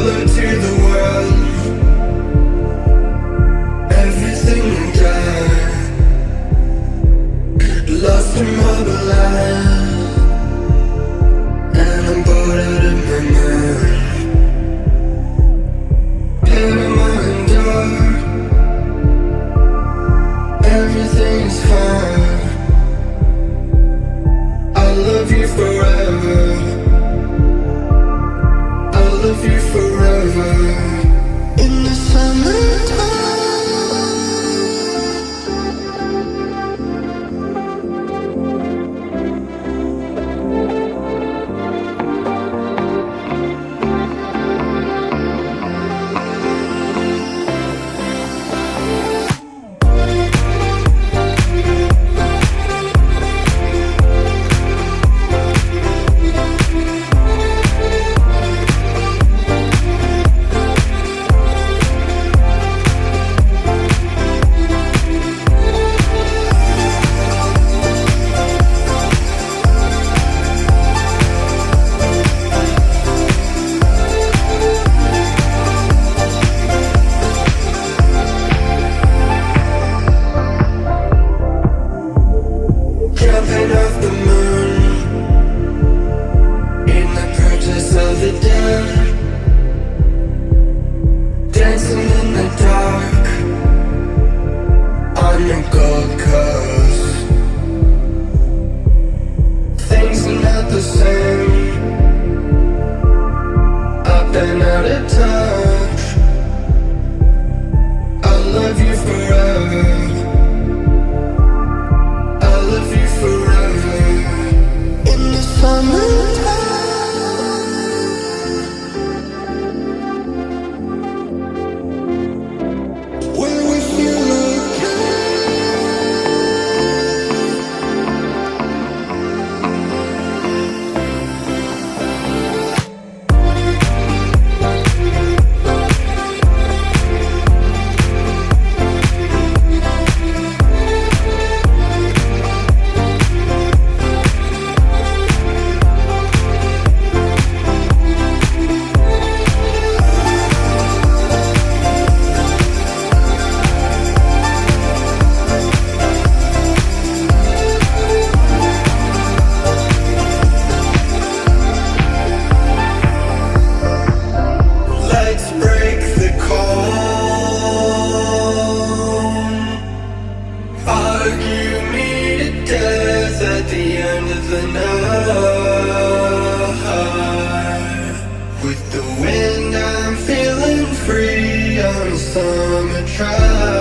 Hello to the world. Everything will die. Lost in mobile life, and I'm bored out of my mind. Pain in my dark. Everything's fine. I'll love you forever. I'll love you forever. In the summertime. Jumping off the moon in the purchase of the dead, dancing in the dark on the Gold Coast. Things are not the same. I've been out of touch. I'll love you forever. I'll love you forever. In the summertime. When we feel okay. Let's break the calm. Argue me to death at the end of the night. With the wind I'm feeling free on a summer drive.